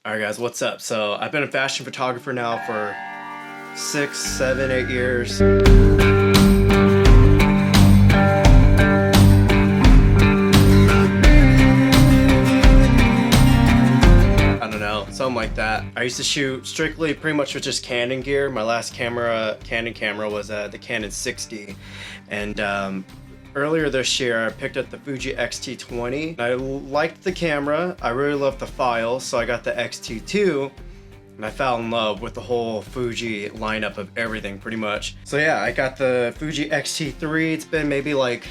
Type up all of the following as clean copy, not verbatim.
Alright guys, what's up? So I've been a fashion photographer now for 6, 7, 8 years. I don't know, something like that. I used to shoot strictly pretty much with just Canon gear. My last Canon camera was the Canon 6D. And earlier this year, I picked up the Fuji X-T20. I liked the camera, I really loved the files, so I got the X-T2, and I fell in love with the whole Fuji lineup of everything, pretty much. So yeah, I got the Fuji X-T3. It's been maybe like,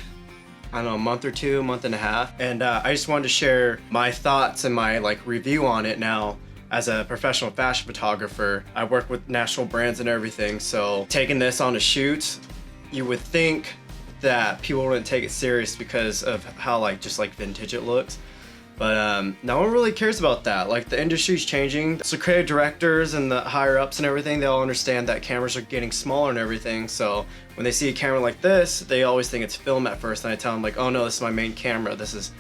I don't know, a month or two, a month and a half, and I just wanted to share my thoughts and my review on it now. As a professional fashion photographer, I work with national brands and everything, so taking this on a shoot, you would think that people wouldn't take it serious because of how just vintage it looks, but no one really cares about that. Like, the industry's changing, so creative directors and the higher ups and everything, they all understand that cameras are getting smaller and everything, so when they see a camera like this, they always think it's film at first, and I tell them oh no, this is my main camera, this is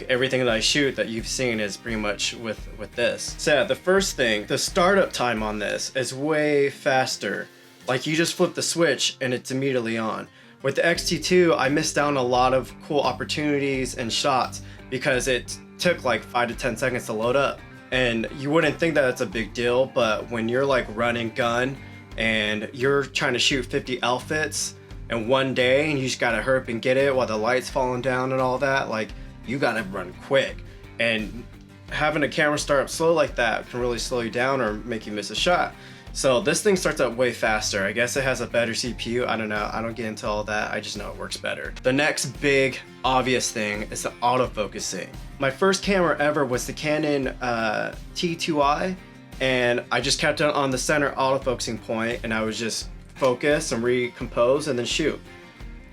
everything that I shoot that you've seen is pretty much with this. So yeah, the first thing, the startup time on this is way faster. You just flip the switch and it's immediately on. With the X-T2, I missed out on a lot of cool opportunities and shots because it took 5 to 10 seconds to load up. And you wouldn't think that it's a big deal, but when you're running gun and you're trying to shoot 50 outfits in one day and you just gotta hurry up and get it while the light's falling down and all that, you gotta run quick. And having a camera start up slow like that can really slow you down or make you miss a shot. So this thing starts up way faster. I guess it has a better CPU. I don't know. I don't get into all that. I just know it works better. The next big obvious thing is the autofocusing. My first camera ever was the Canon T2i, and I just kept it on the center autofocusing point, and I would just focus and recompose and then shoot.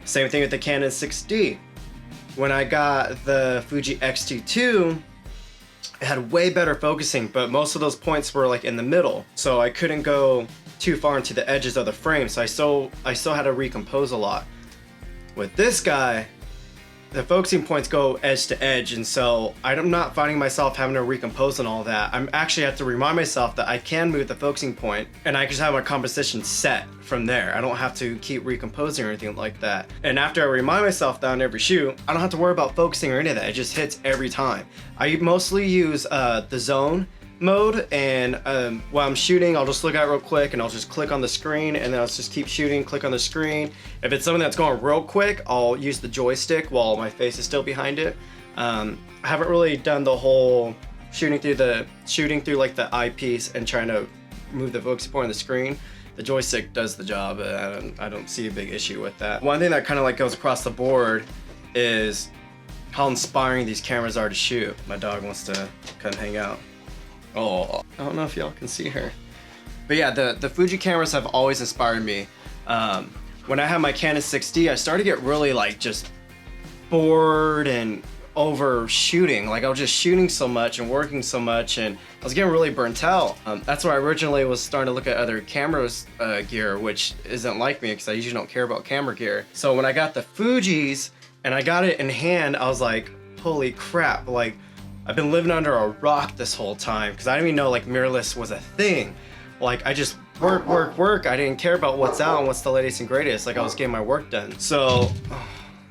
Same thing with the Canon 6D. When I got the Fuji X-T2, it had way better focusing, but most of those points were in the middle, so I couldn't go too far into the edges of the frame, so I still had to recompose a lot. With this guy, the focusing points go edge to edge, and so I'm not finding myself having to recompose and all that. I'm actually have to remind myself that I can move the focusing point, and I just have my composition set from there. I don't have to keep recomposing or anything like that. And after I remind myself that on every shoot, I don't have to worry about focusing or any of that. It just hits every time. I mostly use the zone mode, and while I'm shooting, I'll just look at it real quick and I'll just click on the screen, and then I'll just keep shooting, click on the screen. If it's something that's going real quick, I'll use the joystick while my face is still behind it. I haven't really done the whole shooting through the eyepiece and trying to move the focus point on the screen. The joystick does the job. I don't see a big issue with that. One thing that kind of goes across the board is how inspiring these cameras are to shoot. My dog wants to come hang out. Oh, I don't know if y'all can see her. But yeah, the Fuji cameras have always inspired me. When I had my Canon 6D, I started to get really just bored and overshooting. I was just shooting so much and working so much, and I was getting really burnt out. That's why I originally was starting to look at other cameras gear, which isn't like me because I usually don't care about camera gear. So when I got the Fujis and I got it in hand, I was like, holy crap, I've been living under a rock this whole time because I didn't even know mirrorless was a thing. I just work. I didn't care about what's out and what's the latest and greatest. I was getting my work done. So,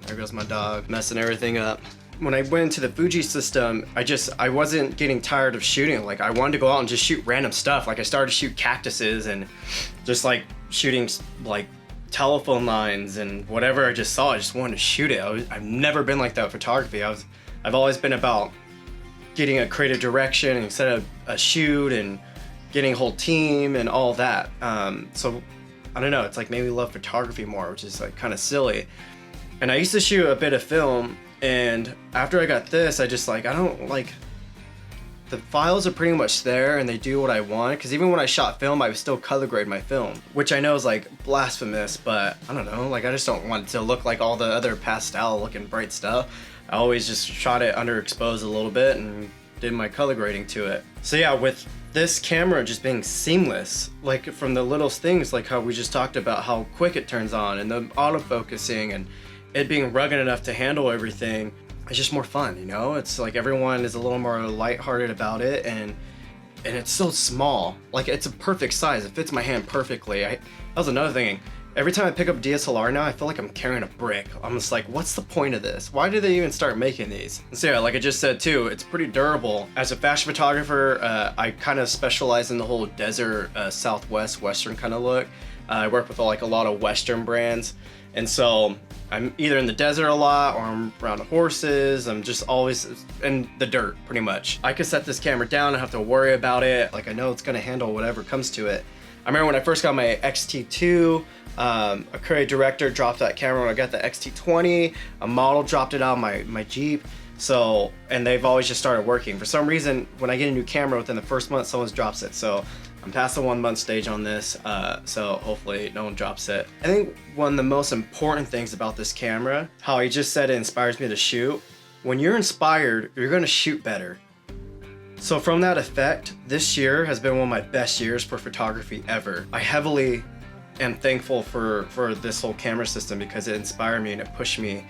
there goes my dog, messing everything up. When I went into the Fuji system, I wasn't getting tired of shooting. I wanted to go out and just shoot random stuff. I started to shoot cactuses and just shooting telephone lines and whatever I just saw. I just wanted to shoot it. I've never been like that with photography. I've always been about getting a creative direction and set up a shoot and getting a whole team and all that. So I don't know, it's made me love photography more, which is kind of silly. And I used to shoot a bit of film, and after I got this, I just I don't the files are pretty much there and they do what I want, because even when I shot film, I would still color grade my film, which I know is blasphemous, but I don't know, I just don't want it to look like all the other pastel looking bright stuff. I always just shot it underexposed a little bit and did my color grading to it. So yeah, with this camera just being seamless, from the littlest things, how we just talked about how quick it turns on and the autofocusing and it being rugged enough to handle everything, it's just more fun, you know? It's everyone is a little more lighthearted about it, and and it's so small. Like, it's a perfect size. It fits my hand perfectly. That was another thing. Every time I pick up DSLR now, I feel like I'm carrying a brick. I'm just like, what's the point of this? Why did they even start making these? And so yeah, like I just said too, it's pretty durable. As a fashion photographer, I kind of specialize in the whole desert, Southwest, Western kind of look. I work with like a lot of Western brands. And so I'm either in the desert a lot or I'm around horses. I'm just always in the dirt pretty much. I could set this camera down and have to worry about it. Like I know it's gonna handle whatever comes to it. I remember when I first got my X-T2, a creative director dropped that camera when I got the X-T20, a model dropped it out of my Jeep. So, and they've always just started working. For some reason, when I get a new camera within the first month, someone drops it. So I'm past the 1 month stage on this. So hopefully no one drops it. I think one of the most important things about this camera, how he just said it inspires me to shoot. When you're inspired, you're gonna shoot better. So from that effect, this year has been one of my best years for photography ever. I heavily am thankful for this whole camera system because it inspired me and it pushed me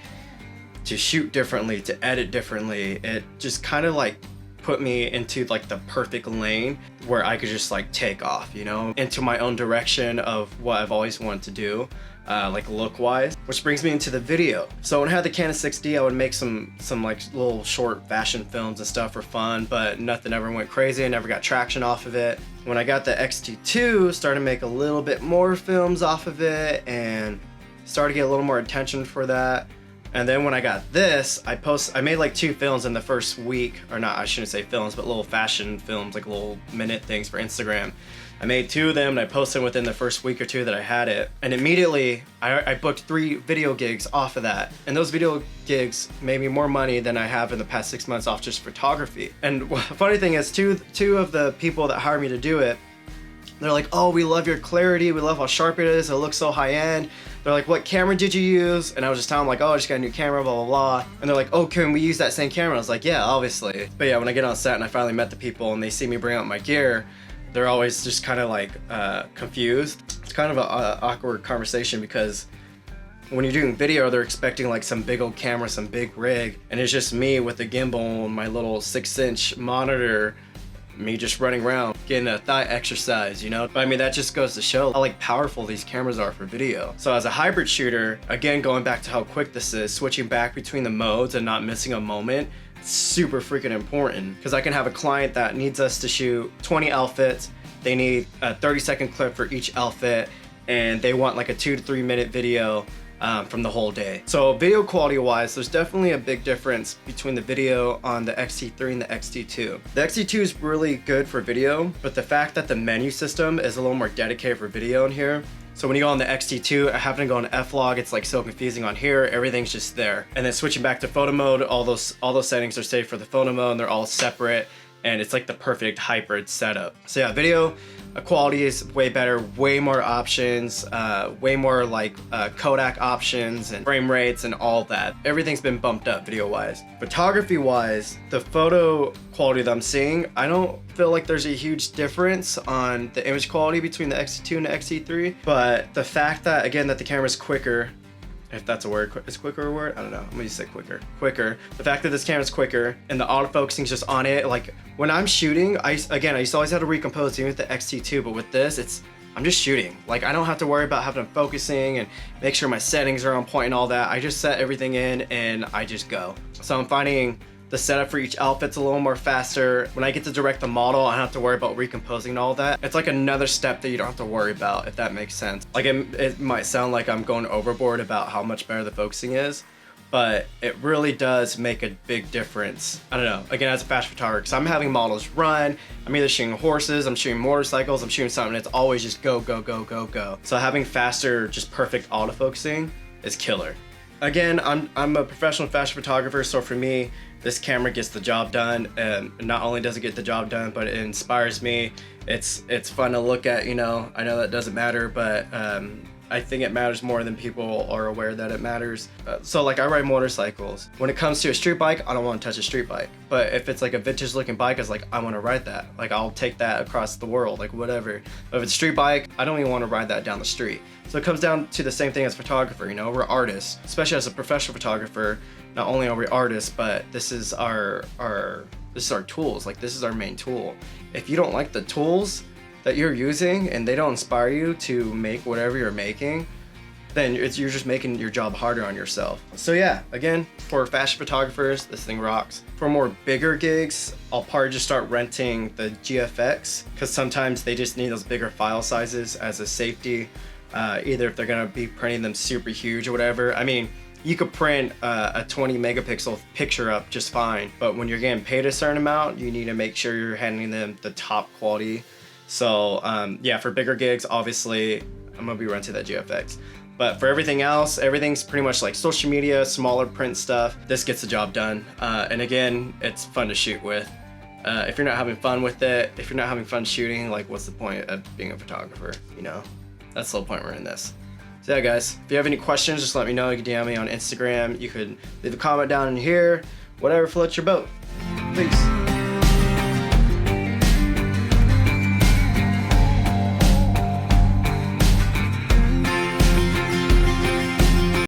to shoot differently, to edit differently. It just kind of like put me into like the perfect lane where I could just like take off, you know, into my own direction of what I've always wanted to do. Like look wise, which brings me into the video. So when I had the Canon 6D, I would make some like little short fashion films and stuff for fun, but nothing ever went crazy. I never got traction off of it. When I got the X-T2, started to make a little bit more films off of it and started to get a little more attention for that. And then when I got this, I made like 2 films in the first week, or not, I shouldn't say films, but little fashion films, like little minute things for Instagram. I made 2 of them and I posted within the first week or 2 that I had it. And immediately I booked 3 video gigs off of that. And those video gigs made me more money than I have in the past 6 months off just photography. And the funny thing is two of the people that hired me to do it, they're like, oh, we love your clarity. We love how sharp it is. It looks so high end. They're like, what camera did you use? And I was just telling them like, oh, I just got a new camera, blah, blah, blah. And they're like, oh, can we use that same camera? I was like, yeah, obviously. But yeah, when I get on set and I finally met the people and they see me bring out my gear, they're always just kind of like confused. It's kind of an awkward conversation because when you're doing video, they're expecting like some big old camera, some big rig, and it's just me with the gimbal and my little 6-inch monitor, me just running around getting a thigh exercise, you know? But I mean, that just goes to show how like powerful these cameras are for video. So as a hybrid shooter, again, going back to how quick this is, switching back between the modes and not missing a moment, super freaking important, because I can have a client that needs us to shoot 20 outfits. They need a 30-second clip for each outfit, and they want like a 2 to 3 minute video from the whole day. So video quality wise, there's definitely a big difference between the video on the X-T3 and the X-T2. The X-T2 is really good for video, but the fact that the menu system is a little more dedicated for video in here. So when you go on the X-T2, I happen to go on F-Log, it's like so confusing on here, everything's just there. And then switching back to photo mode, all those settings are saved for the photo mode and they're all separate, and it's like the perfect hybrid setup. So yeah, video quality is way better, way more options, way more like Kodak options and frame rates and all that. Everything's been bumped up video wise. Photography wise, the photo quality that I'm seeing, I don't feel like there's a huge difference on the image quality between the X-T2 and the X-T3, but the fact that, again, that the camera's quicker, if that's a word, is quicker a word? I don't know, I'm gonna just say quicker. The fact that this camera's quicker and the autofocusing's just on it, like when I'm shooting, I used to always have to recompose even with the X-T2, but with this, I'm just shooting. Like I don't have to worry about having focusing and make sure my settings are on point and all that. I just set everything in and I just go. So I'm finding the setup for each outfit's a little more faster. When I get to direct the model, I don't have to worry about recomposing and all that. It's like another step that you don't have to worry about, if that makes sense. Like it might sound like I'm going overboard about how much better the focusing is, but it really does make a big difference. I don't know, again, as a fashion photographer, because I'm having models run, I'm either shooting horses, I'm shooting motorcycles, I'm shooting something, it's always just go, go, go, go, go. So having faster, just perfect autofocusing is killer. Again, I'm a professional fashion photographer, so for me, this camera gets the job done, and not only does it get the job done, but it inspires me. It's fun to look at, you know. I know that doesn't matter, but I think it matters more than people are aware that it matters. So like I ride motorcycles. When it comes to a street bike, I don't want to touch a street bike. But if it's like a vintage looking bike, it's like, I want to ride that. Like I'll take that across the world, like whatever. But if it's a street bike, I don't even want to ride that down the street. So it comes down to the same thing as photographer, you know, we're artists, especially as a professional photographer. Not only are we artists, but this is our tools. Like this is our main tool. if you don't like the tools that you're using and they don't inspire you to make whatever you're making, then you're just making your job harder on yourself. So yeah, again, for fashion photographers, this thing rocks. For more bigger gigs, I'll probably just start renting the GFX, because sometimes they just need those bigger file sizes as a safety, either if they're gonna be printing them super huge or whatever. I mean, you could print a 20 megapixel picture up just fine, but when you're getting paid a certain amount, you need to make sure you're handing them the top quality. So yeah, for bigger gigs, obviously, I'm gonna be renting that GFX. But for everything else, everything's pretty much like social media, smaller print stuff. This gets the job done. And again, it's fun to shoot with. If you're not having fun with it, if you're not having fun shooting, like what's the point of being a photographer, you know? That's the whole point we're in this. So yeah, guys, if you have any questions, just let me know. You can DM me on Instagram. You could leave a comment down in here. Whatever floats your boat. Peace.